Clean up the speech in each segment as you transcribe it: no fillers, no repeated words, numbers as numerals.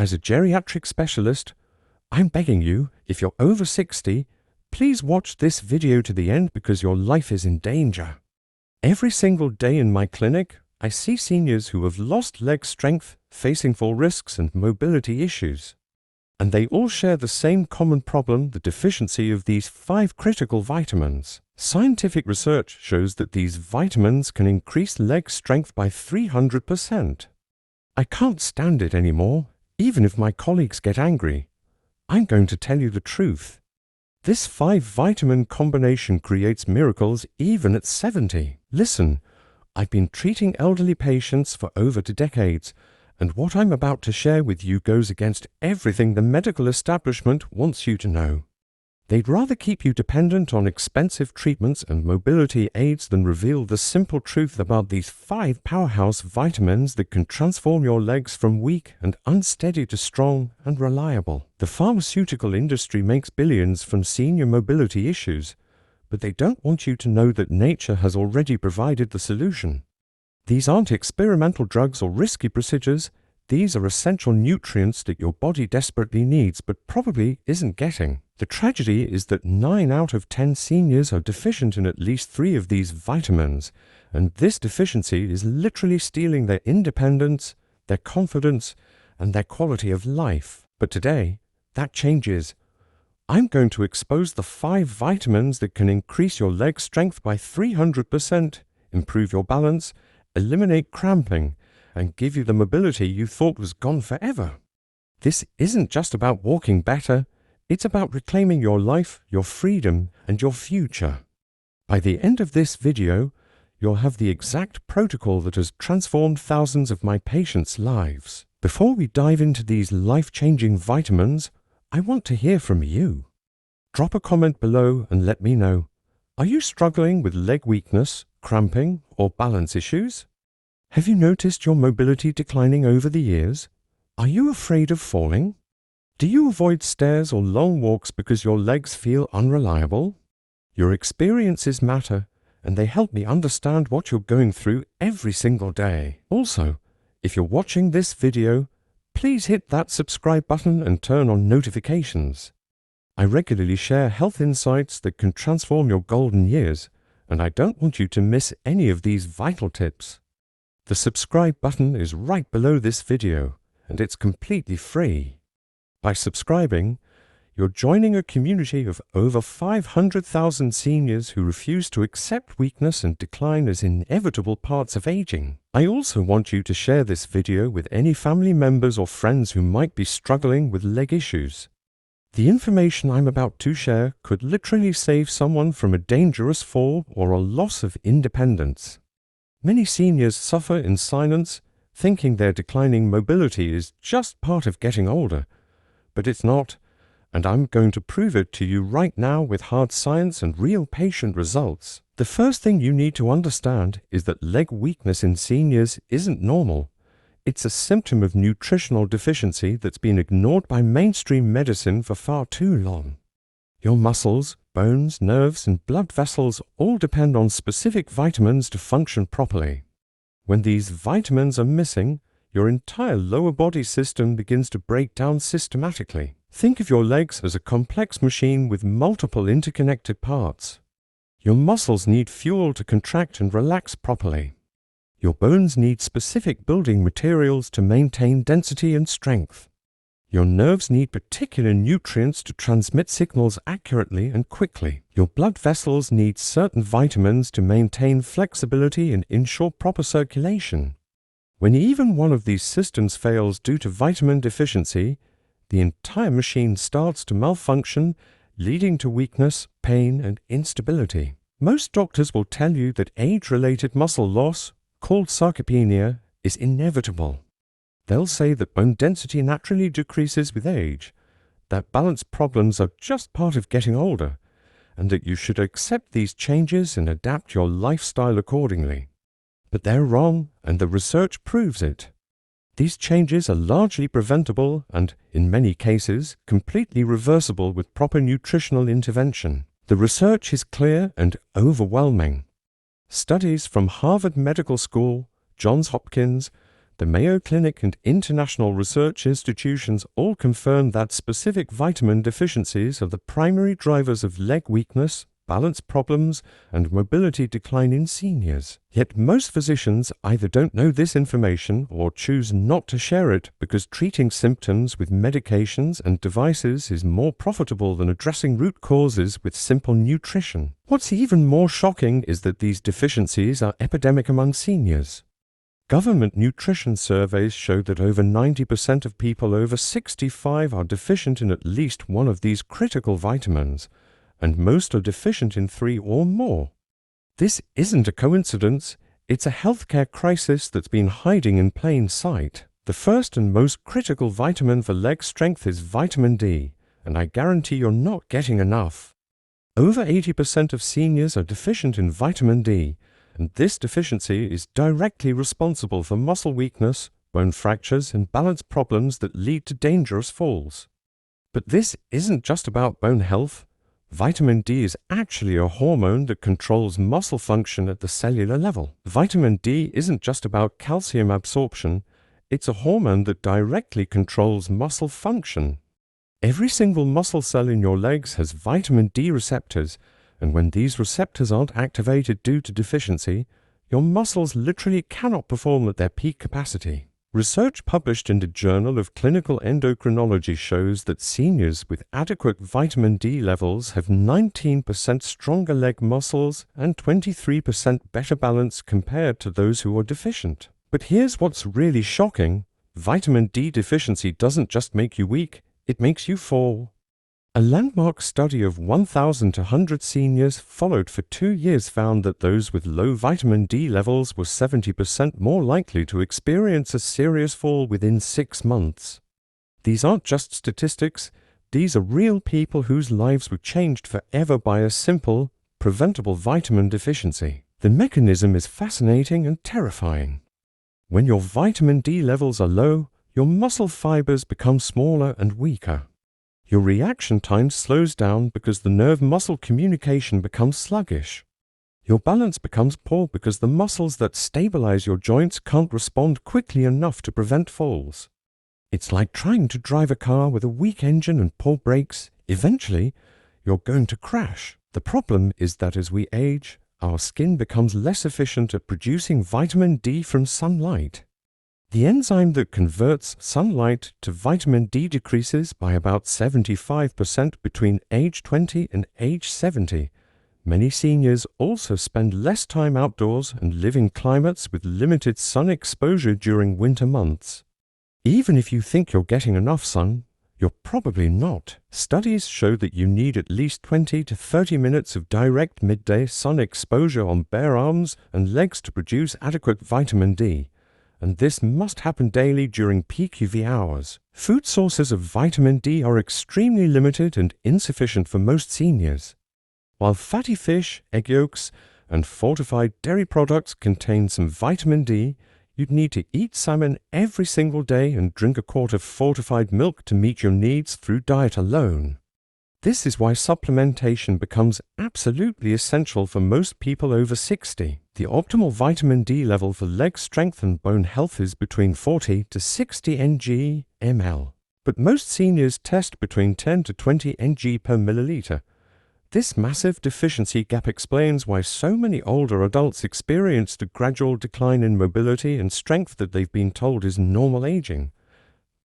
As a geriatric specialist, I'm begging you, if you're over 60, please watch this video to the end because your life is in danger. Every single day in my clinic, I see seniors who have lost leg strength, facing fall risks and mobility issues. And they all share the same common problem, the deficiency of these 5 critical vitamins. Scientific research shows that these vitamins can increase leg strength by 300%. I can't stand it anymore, even if my colleagues get angry. I'm going to tell you the truth. This 5-vitamin combination creates miracles even at 70. Listen, I've been treating elderly patients for over 2 decades, and what I'm about to share with you goes against everything the medical establishment wants you to know. They'd rather keep you dependent on expensive treatments and mobility aids than reveal the simple truth about these 5 powerhouse vitamins that can transform your legs from weak and unsteady to strong and reliable. The pharmaceutical industry makes billions from senior mobility issues, but they don't want you to know that nature has already provided the solution. These aren't experimental drugs or risky procedures. These are essential nutrients that your body desperately needs but probably isn't getting. The tragedy is that 9 out of 10 seniors are deficient in at least 3 of these vitamins, and this deficiency is literally stealing their independence, their confidence, and their quality of life. But today, that changes. I'm going to expose the 5 vitamins that can increase your leg strength by 300%, improve your balance, eliminate cramping, and give you the mobility you thought was gone forever. This isn't just about walking better, it's about reclaiming your life, your freedom, and your future. By the end of this video, you'll have the exact protocol that has transformed thousands of my patients' lives. Before we dive into these life-changing vitamins, I want to hear from you. Drop a comment below and let me know. Are you struggling with leg weakness, cramping, or balance issues? Have you noticed your mobility declining over the years? Are you afraid of falling? Do you avoid stairs or long walks because your legs feel unreliable? Your experiences matter, and they help me understand what you're going through every single day. Also, if you're watching this video, please hit that subscribe button and turn on notifications. I regularly share health insights that can transform your golden years, and I don't want you to miss any of these vital tips. The subscribe button is right below this video, and it's completely free. By subscribing, you're joining a community of over 500,000 seniors who refuse to accept weakness and decline as inevitable parts of aging. I also want you to share this video with any family members or friends who might be struggling with leg issues. The information I'm about to share could literally save someone from a dangerous fall or a loss of independence. Many seniors suffer in silence, thinking their declining mobility is just part of getting older. But it's not, and I'm going to prove it to you right now with hard science and real patient results. The first thing you need to understand is that leg weakness in seniors isn't normal. It's a symptom of nutritional deficiency that's been ignored by mainstream medicine for far too long. Your muscles, bones, nerves, and blood vessels all depend on specific vitamins to function properly. When these vitamins are missing, your entire lower body system begins to break down systematically. Think of your legs as a complex machine with multiple interconnected parts. Your muscles need fuel to contract and relax properly. Your bones need specific building materials to maintain density and strength. Your nerves need particular nutrients to transmit signals accurately and quickly. Your blood vessels need certain vitamins to maintain flexibility and ensure proper circulation. When even one of these systems fails due to vitamin deficiency, the entire machine starts to malfunction, leading to weakness, pain, and instability. Most doctors will tell you that age-related muscle loss, called sarcopenia, is inevitable. They'll say that bone density naturally decreases with age, that balance problems are just part of getting older, and that you should accept these changes and adapt your lifestyle accordingly. But they're wrong, and the research proves it. These changes are largely preventable and, in many cases, completely reversible with proper nutritional intervention. The research is clear and overwhelming. Studies from Harvard Medical School, Johns Hopkins, The Mayo Clinic and international research institutions all confirm that specific vitamin deficiencies are the primary drivers of leg weakness, balance problems, and mobility decline in seniors. Yet most physicians either don't know this information or choose not to share it because treating symptoms with medications and devices is more profitable than addressing root causes with simple nutrition. What's even more shocking is that these deficiencies are epidemic among seniors. Government nutrition surveys show that over 90% of people over 65 are deficient in at least one of these critical vitamins, and most are deficient in 3 or more. This isn't a coincidence, it's a healthcare crisis that's been hiding in plain sight. The first and most critical vitamin for leg strength is vitamin D, and I guarantee you're not getting enough. Over 80% of seniors are deficient in vitamin D, and this deficiency is directly responsible for muscle weakness, bone fractures, and balance problems that lead to dangerous falls. But this isn't just about bone health. Vitamin D is actually a hormone that controls muscle function at the cellular level. Vitamin D isn't just about calcium absorption, it's a hormone that directly controls muscle function. Every single muscle cell in your legs has vitamin D receptors, and when these receptors aren't activated due to deficiency, your muscles literally cannot perform at their peak capacity. Research published in the Journal of Clinical Endocrinology shows that seniors with adequate vitamin D levels have 19% stronger leg muscles and 23% better balance compared to those who are deficient. But here's what's really shocking. Vitamin D deficiency doesn't just make you weak, it makes you fall. A landmark study of 1,100 seniors followed for 2 years found that those with low vitamin D levels were 70% more likely to experience a serious fall within 6 months. These aren't just statistics, these are real people whose lives were changed forever by a simple, preventable vitamin deficiency. The mechanism is fascinating and terrifying. When your vitamin D levels are low, your muscle fibers become smaller and weaker. Your reaction time slows down because the nerve-muscle communication becomes sluggish. Your balance becomes poor because the muscles that stabilize your joints can't respond quickly enough to prevent falls. It's like trying to drive a car with a weak engine and poor brakes. Eventually, you're going to crash. The problem is that as we age, our skin becomes less efficient at producing vitamin D from sunlight. The enzyme that converts sunlight to vitamin D decreases by about 75% between age 20 and age 70. Many seniors also spend less time outdoors and live in climates with limited sun exposure during winter months. Even if you think you're getting enough sun, you're probably not. Studies show that you need at least 20 to 30 minutes of direct midday sun exposure on bare arms and legs to produce adequate vitamin D. And this must happen daily during peak UV hours. Food sources of vitamin D are extremely limited and insufficient for most seniors. While fatty fish, egg yolks, and fortified dairy products contain some vitamin D, you'd need to eat salmon every single day and drink a quart of fortified milk to meet your needs through diet alone. This is why supplementation becomes absolutely essential for most people over 60. The optimal vitamin D level for leg strength and bone health is between 40 to 60 ng/ml. But most seniors test between 10 to 20 ng per milliliter. This massive deficiency gap explains why so many older adults experience the gradual decline in mobility and strength that they've been told is normal aging.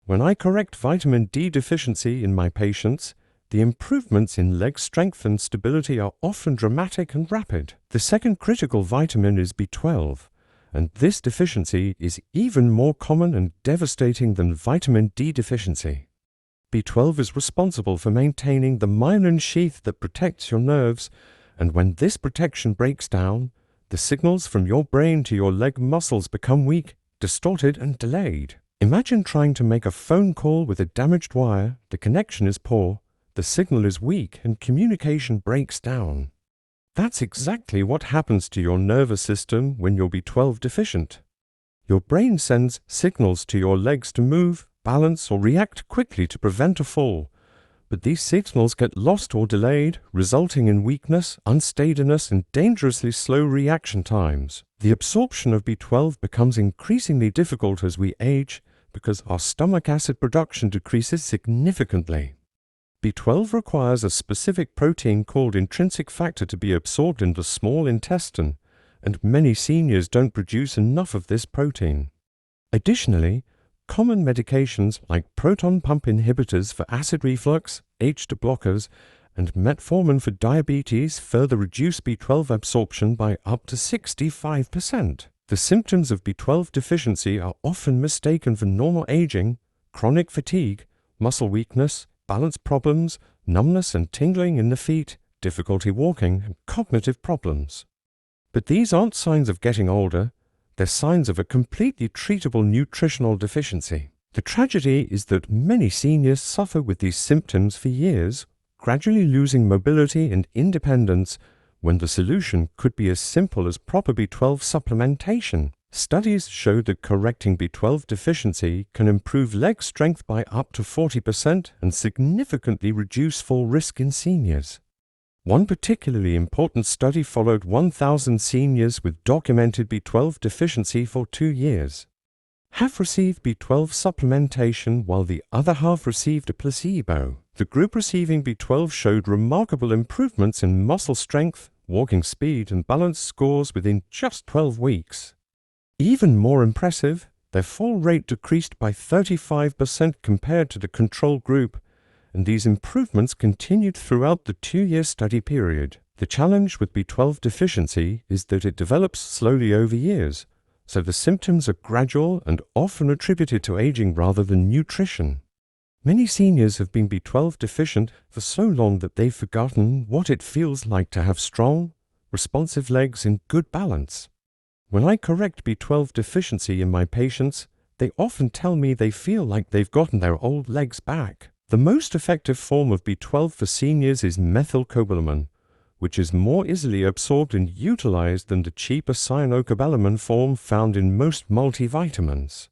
When I correct vitamin D deficiency in my patients, the improvements in leg strength and stability are often dramatic and rapid. The second critical vitamin is B12, and this deficiency is even more common and devastating than vitamin D deficiency. B12 is responsible for maintaining the myelin sheath that protects your nerves, and when this protection breaks down, the signals from your brain to your leg muscles become weak, distorted, and delayed. Imagine trying to make a phone call with a damaged wire, the connection is poor, the signal is weak, and communication breaks down. That's exactly what happens to your nervous system when you're B12 deficient. Your brain sends signals to your legs to move, balance, or react quickly to prevent a fall, but these signals get lost or delayed, resulting in weakness, unsteadiness, and dangerously slow reaction times. The absorption of B12 becomes increasingly difficult as we age because our stomach acid production decreases significantly. B12 requires a specific protein called intrinsic factor to be absorbed in the small intestine, and many seniors don't produce enough of this protein. Additionally, common medications like proton pump inhibitors for acid reflux, H2 blockers, and metformin for diabetes further reduce B12 absorption by up to 65%. The symptoms of B12 deficiency are often mistaken for normal aging, chronic fatigue, muscle weakness, balance problems, numbness and tingling in the feet, difficulty walking, and cognitive problems. But these aren't signs of getting older, they're signs of a completely treatable nutritional deficiency. The tragedy is that many seniors suffer with these symptoms for years, gradually losing mobility and independence, when the solution could be as simple as proper B12 supplementation. Studies show that correcting B12 deficiency can improve leg strength by up to 40% and significantly reduce fall risk in seniors. One particularly important study followed 1,000 seniors with documented B12 deficiency for 2 years. Half received B12 supplementation while the other half received a placebo. The group receiving B12 showed remarkable improvements in muscle strength, walking speed, and balance scores within just 12 weeks. Even more impressive, their fall rate decreased by 35% compared to the control group, and these improvements continued throughout the 2-year study period. The challenge with B12 deficiency is that it develops slowly over years, so the symptoms are gradual and often attributed to aging rather than nutrition. Many seniors have been B12 deficient for so long that they've forgotten what it feels like to have strong, responsive legs in good balance. When I correct B12 deficiency in my patients, they often tell me they feel like they've gotten their old legs back. The most effective form of B12 for seniors is methylcobalamin, which is more easily absorbed and utilized than the cheaper cyanocobalamin form found in most multivitamins.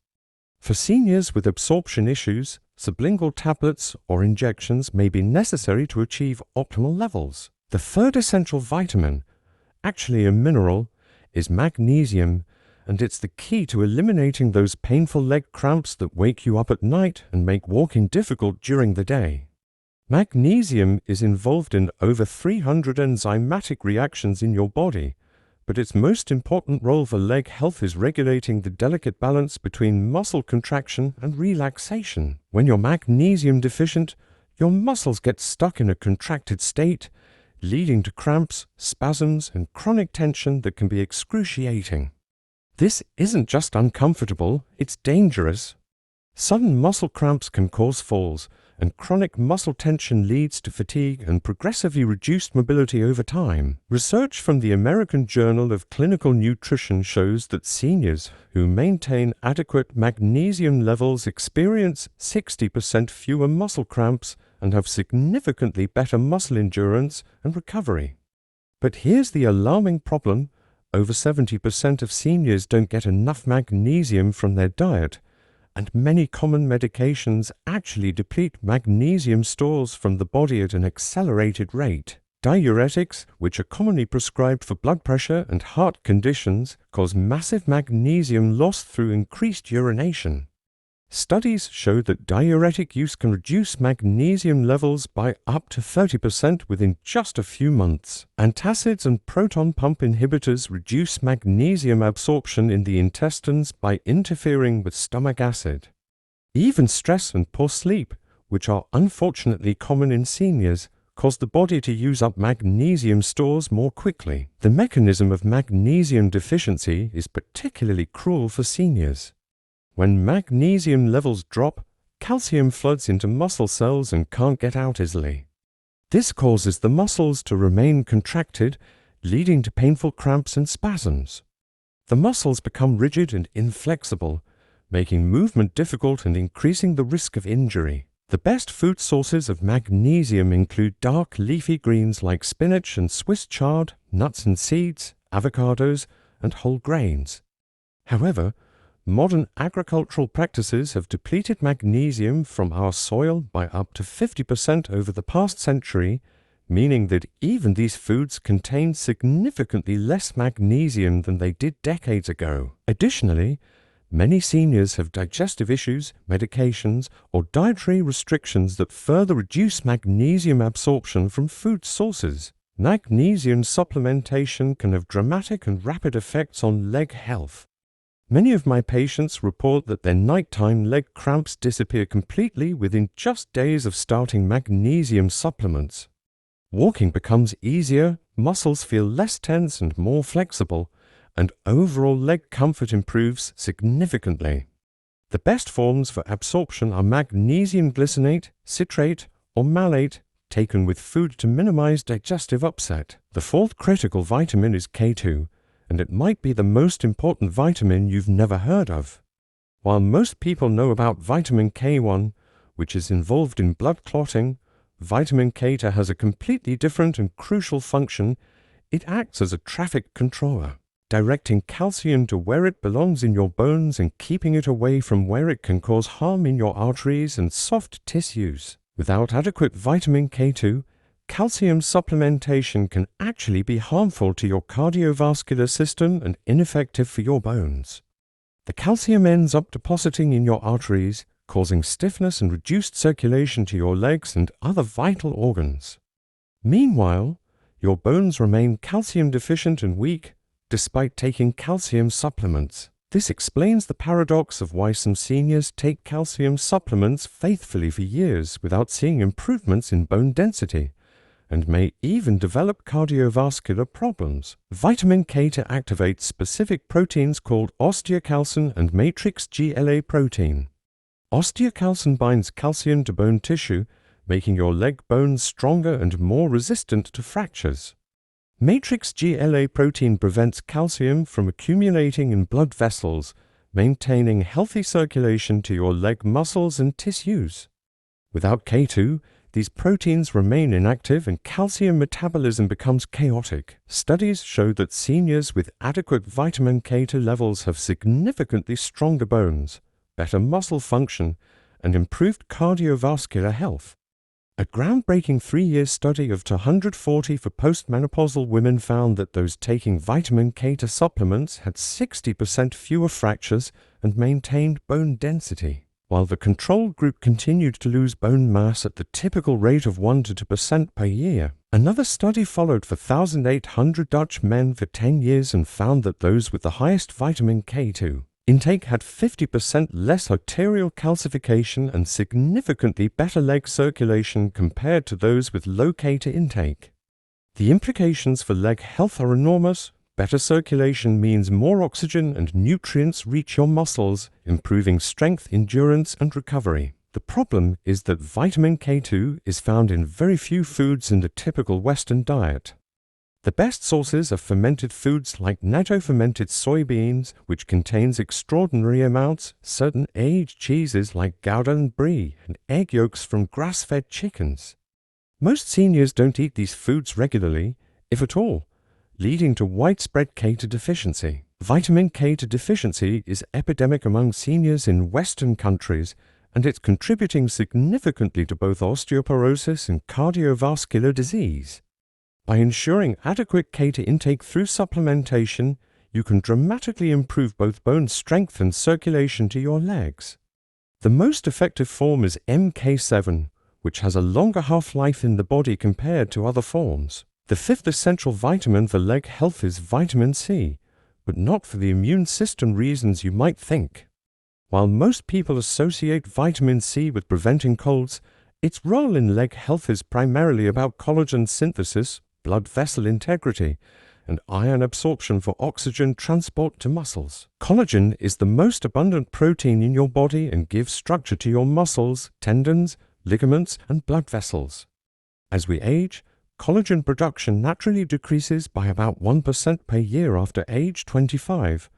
For seniors with absorption issues, sublingual tablets or injections may be necessary to achieve optimal levels. The third essential vitamin, actually a mineral, is magnesium, and it's the key to eliminating those painful leg cramps that wake you up at night and make walking difficult during the day. Magnesium is involved in over 300 enzymatic reactions in your body, but its most important role for leg health is regulating the delicate balance between muscle contraction and relaxation. When you're magnesium deficient, your muscles get stuck in a contracted state, leading to cramps, spasms, and chronic tension that can be excruciating. This isn't just uncomfortable, it's dangerous. Sudden muscle cramps can cause falls, and chronic muscle tension leads to fatigue and progressively reduced mobility over time. Research from the American Journal of Clinical Nutrition shows that seniors who maintain adequate magnesium levels experience 60% fewer muscle cramps and have significantly better muscle endurance and recovery. But here's the alarming problem: over 70% of seniors don't get enough magnesium from their diet, and many common medications actually deplete magnesium stores from the body at an accelerated rate. Diuretics, which are commonly prescribed for blood pressure and heart conditions, cause massive magnesium loss through increased urination. Studies show that diuretic use can reduce magnesium levels by up to 30% within just a few months. Antacids and proton pump inhibitors reduce magnesium absorption in the intestines by interfering with stomach acid. Even stress and poor sleep, which are unfortunately common in seniors, cause the body to use up magnesium stores more quickly. The mechanism of magnesium deficiency is particularly cruel for seniors. When magnesium levels drop, calcium floods into muscle cells and can't get out easily. This causes the muscles to remain contracted, leading to painful cramps and spasms. The muscles become rigid and inflexible, making movement difficult and increasing the risk of injury. The best food sources of magnesium include dark leafy greens like spinach and Swiss chard, nuts and seeds, avocados, and whole grains. However, modern agricultural practices have depleted magnesium from our soil by up to 50% over the past century, meaning that even these foods contain significantly less magnesium than they did decades ago. Additionally, many seniors have digestive issues, medications, or dietary restrictions that further reduce magnesium absorption from food sources. Magnesium supplementation can have dramatic and rapid effects on leg health. Many of my patients report that their nighttime leg cramps disappear completely within just days of starting magnesium supplements. Walking becomes easier, muscles feel less tense and more flexible, and overall leg comfort improves significantly. The best forms for absorption are magnesium glycinate, citrate, or malate, taken with food to minimize digestive upset. The fourth critical vitamin is K2, and it might be the most important vitamin you've never heard of. While most people know about vitamin K1, which is involved in blood clotting, vitamin K2 has a completely different and crucial function. It acts as a traffic controller, directing calcium to where it belongs in your bones and keeping it away from where it can cause harm in your arteries and soft tissues. Without adequate vitamin K2, calcium supplementation can actually be harmful to your cardiovascular system and ineffective for your bones. The calcium ends up depositing in your arteries, causing stiffness and reduced circulation to your legs and other vital organs. Meanwhile, your bones remain calcium deficient and weak, despite taking calcium supplements. This explains the paradox of why some seniors take calcium supplements faithfully for years without seeing improvements in bone density, and may even develop cardiovascular problems. Vitamin K2 activates specific proteins called osteocalcin and matrix GLA protein. Osteocalcin binds calcium to bone tissue, making your leg bones stronger and more resistant to fractures. Matrix GLA protein prevents calcium from accumulating in blood vessels, maintaining healthy circulation to your leg muscles and tissues. Without K2, these proteins remain inactive and calcium metabolism becomes chaotic. Studies show that seniors with adequate vitamin K2 levels have significantly stronger bones, better muscle function, and improved cardiovascular health. A groundbreaking 3-year study of 240 for postmenopausal women found that those taking vitamin K2 supplements had 60% fewer fractures and maintained bone density, while the control group continued to lose bone mass at the typical rate of 1 to 2% per year. Another study followed for 1,800 Dutch men for 10 years and found that those with the highest vitamin K2 intake had 50% less arterial calcification and significantly better leg circulation compared to those with low K2 intake. The implications for leg health are enormous. Better circulation means more oxygen and nutrients reach your muscles, improving strength, endurance, and recovery. The problem is that vitamin K2 is found in very few foods in the typical Western diet. The best sources are fermented foods like natto-fermented soybeans, which contains extraordinary amounts, certain aged cheeses like Gouda and Brie, and egg yolks from grass-fed chickens. Most seniors don't eat these foods regularly, if at all, leading to widespread K2 deficiency. Vitamin K2 deficiency is epidemic among seniors in Western countries, and it's contributing significantly to both osteoporosis and cardiovascular disease. By ensuring adequate K2 intake through supplementation, you can dramatically improve both bone strength and circulation to your legs. The most effective form is MK7, which has a longer half-life in the body compared to other forms. The fifth essential vitamin for leg health is vitamin C, but not for the immune system reasons you might think. While most people associate vitamin C with preventing colds, its role in leg health is primarily about collagen synthesis, blood vessel integrity, and iron absorption for oxygen transport to muscles. Collagen is the most abundant protein in your body and gives structure to your muscles, tendons, ligaments, and blood vessels. As we age, collagen production naturally decreases by about 1% per year after age 25,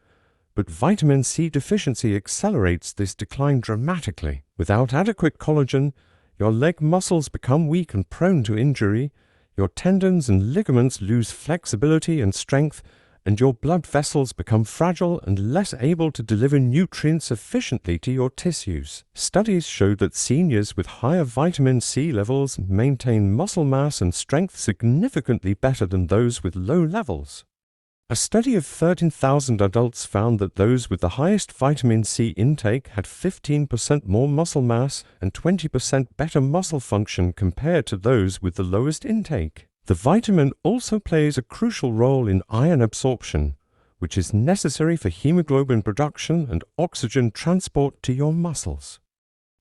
but vitamin C deficiency accelerates this decline dramatically. Without adequate collagen, your leg muscles become weak and prone to injury, your tendons and ligaments lose flexibility and strength, and your blood vessels become fragile and less able to deliver nutrients efficiently to your tissues. Studies show that seniors with higher vitamin C levels maintain muscle mass and strength significantly better than those with low levels. A study of 13,000 adults found that those with the highest vitamin C intake had 15% more muscle mass and 20% better muscle function compared to those with the lowest intake. The vitamin also plays a crucial role in iron absorption, which is necessary for hemoglobin production and oxygen transport to your muscles.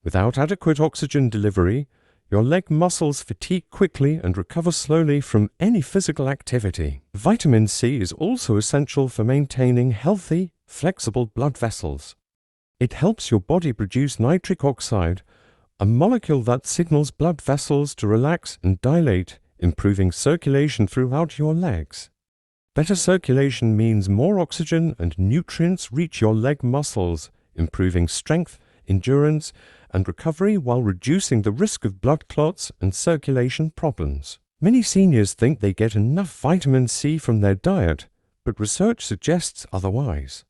Without adequate oxygen delivery, your leg muscles fatigue quickly and recover slowly from any physical activity. Vitamin C is also essential for maintaining healthy, flexible blood vessels. It helps your body produce nitric oxide, a molecule that signals blood vessels to relax and dilate, improving circulation throughout your legs. Better circulation means more oxygen and nutrients reach your leg muscles, improving strength, endurance, and recovery while reducing the risk of blood clots and circulation problems. Many seniors think they get enough vitamin C from their diet, but research suggests otherwise.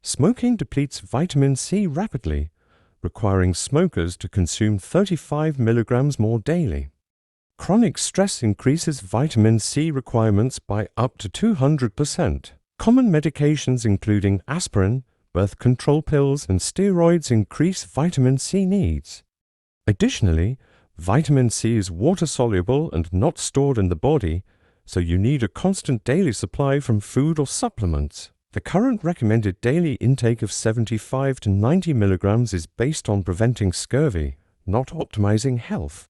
Smoking depletes vitamin C rapidly, requiring smokers to consume 35 milligrams more daily. Chronic stress increases vitamin C requirements by up to 200%. Common medications including aspirin, birth control pills, and steroids increase vitamin C needs. Additionally, vitamin C is water-soluble and not stored in the body, so you need a constant daily supply from food or supplements. The current recommended daily intake of 75 to 90 milligrams is based on preventing scurvy, not optimizing health.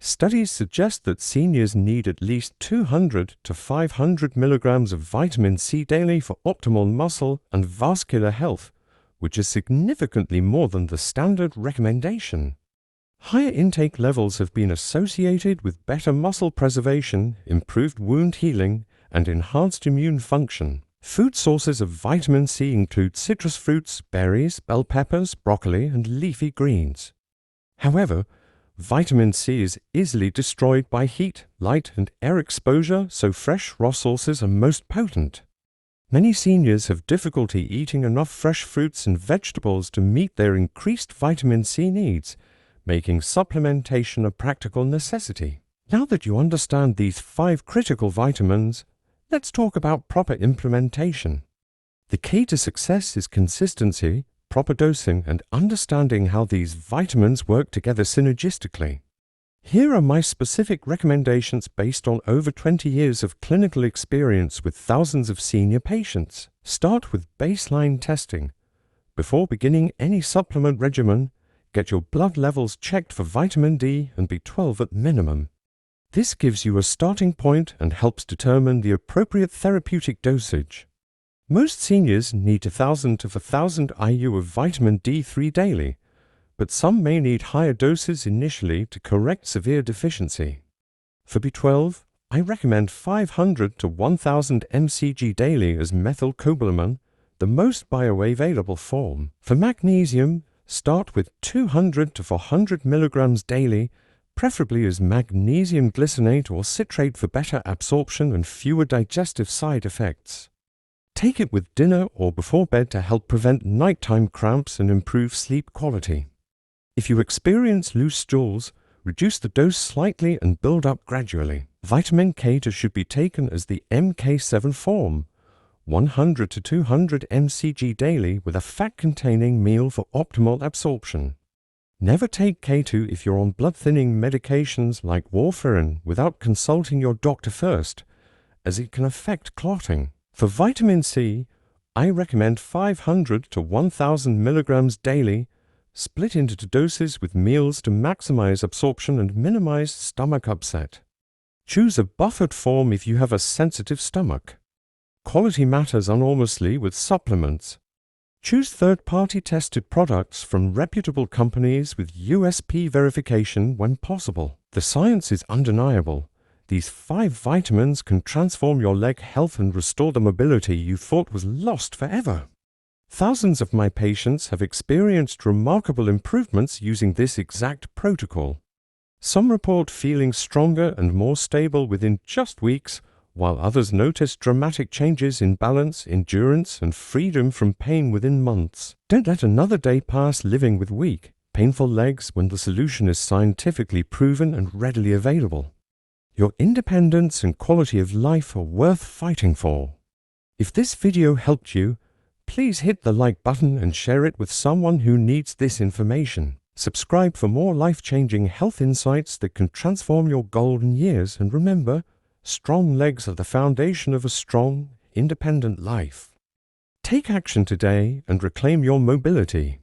Studies suggest that seniors need at least 200 to 500 milligrams of vitamin C daily for optimal muscle and vascular health, which is significantly more than the standard recommendation. Higher intake levels have been associated with better muscle preservation, improved wound healing, and enhanced immune function. Food sources of vitamin C include citrus fruits, berries, bell peppers, broccoli, and leafy greens. However, vitamin C is easily destroyed by heat, light, and air exposure, so fresh raw sources are most potent. Many seniors have difficulty eating enough fresh fruits and vegetables to meet their increased vitamin C needs, making supplementation a practical necessity. Now that you understand these 5 critical vitamins, let's talk about proper implementation. The key to success is consistency, proper dosing, and understanding how these vitamins work together synergistically. Here are my specific recommendations based on over 20 years of clinical experience with thousands of senior patients. Start with baseline testing. Before beginning any supplement regimen, get your blood levels checked for vitamin D and B12 at minimum. This gives you a starting point and helps determine the appropriate therapeutic dosage. Most seniors need 1,000 to 4,000 IU of vitamin D3 daily, but some may need higher doses initially to correct severe deficiency. For B12, I recommend 500 to 1,000 mcg daily as methylcobalamin, the most bioavailable form. For magnesium, start with 200 to 400 milligrams daily, preferably as magnesium glycinate or citrate for better absorption and fewer digestive side effects. Take it with dinner or before bed to help prevent nighttime cramps and improve sleep quality. If you experience loose stools, reduce the dose slightly and build up gradually. Vitamin K should be taken as the MK7 form, 100 to 200 mcg daily with a fat-containing meal for optimal absorption. Never take K2 if you're on blood-thinning medications like warfarin without consulting your doctor first, as it can affect clotting. For vitamin C, I recommend 500 to 1,000 milligrams daily, split into doses with meals to maximize absorption and minimize stomach upset. Choose a buffered form if you have a sensitive stomach. Quality matters enormously with supplements. Choose third-party tested products from reputable companies with USP verification when possible. The science is undeniable. These 5 vitamins can transform your leg health and restore the mobility you thought was lost forever. Thousands of my patients have experienced remarkable improvements using this exact protocol. Some report feeling stronger and more stable within just weeks, while others notice dramatic changes in balance, endurance, and freedom from pain within months. Don't let another day pass living with weak, painful legs when the solution is scientifically proven and readily available. Your independence and quality of life are worth fighting for. If this video helped you, please hit the like button and share it with someone who needs this information. Subscribe for more life-changing health insights that can transform your golden years, and remember, strong legs are the foundation of a strong, independent life. Take action today and reclaim your mobility.